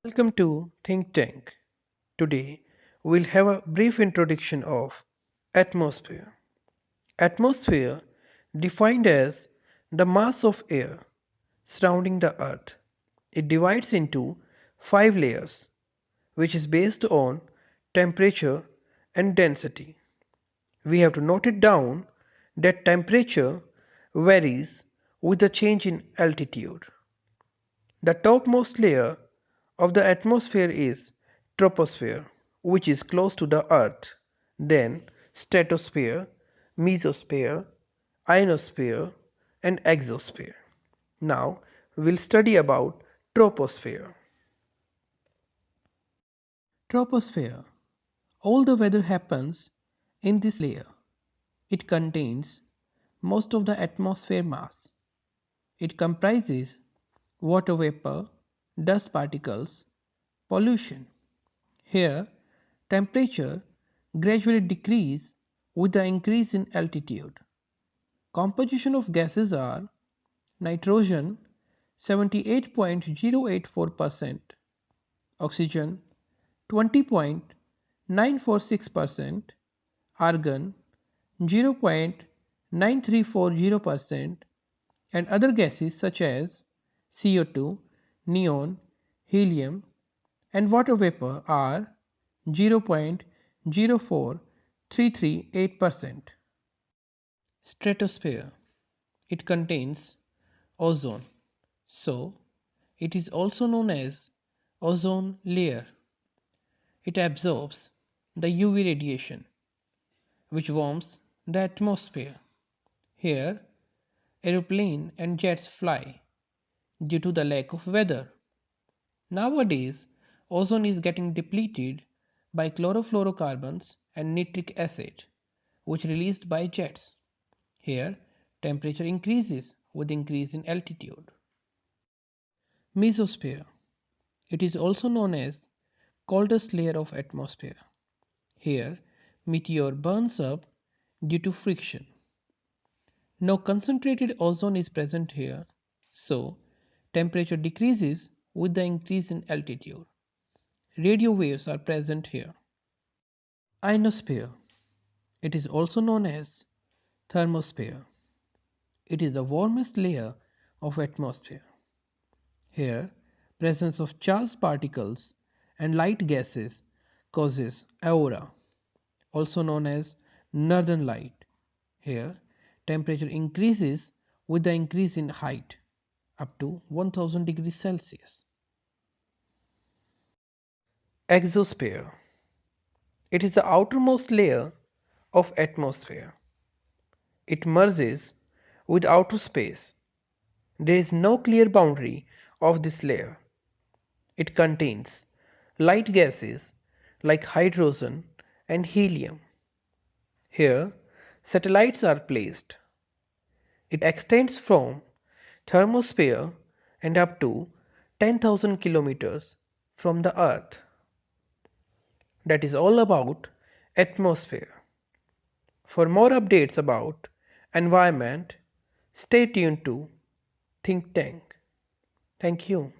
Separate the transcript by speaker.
Speaker 1: Welcome to Think Tank. Today we'll have a brief introduction of atmosphere. Atmosphere defined as the mass of air surrounding the earth. It divides into 5 layers which is based on temperature and density. We have to note it down that temperature varies with the change in altitude. The topmost layer of the atmosphere is troposphere, which is close to the earth, then stratosphere, mesosphere, ionosphere and exosphere. Now we'll study about troposphere. Troposphere. All the weather happens in this layer. It contains most of the atmosphere mass. It comprises water vapor, dust particles, pollution. Here, temperature gradually decreases with the increase in altitude. Composition of gases are nitrogen 78.084%, oxygen 20.946%, argon 0.9340%, and other gases such as CO2, neon, helium, and water vapor are 0.04338%. Stratosphere. It contains ozone, so it is also known as ozone layer. It absorbs the UV radiation which warms the atmosphere. Here, aeroplane and jets fly due to the lack of weather. Nowadays, ozone is getting depleted by chlorofluorocarbons and nitric acid, which released by jets. Here, temperature increases with increase in altitude. Mesosphere. It is also known as coldest layer of atmosphere. Here, meteor burns up due to friction. No concentrated ozone is present here, so temperature decreases with the increase in altitude. Radio waves are present here. Ionosphere. It is also known as thermosphere. It is the warmest layer of atmosphere. Here, presence of charged particles and light gases causes aurora, also known as northern light. Here, temperature increases with the increase in height up to 1000 degrees Celsius. Exosphere. It is the outermost layer of atmosphere. It merges with outer space. There is no clear boundary of this layer. It contains light gases like hydrogen and helium. Here, satellites are placed. It extends from thermosphere and up to 10,000 kilometers from the Earth. That is all about atmosphere. For more updates about environment, stay tuned to Think Tank. Thank you.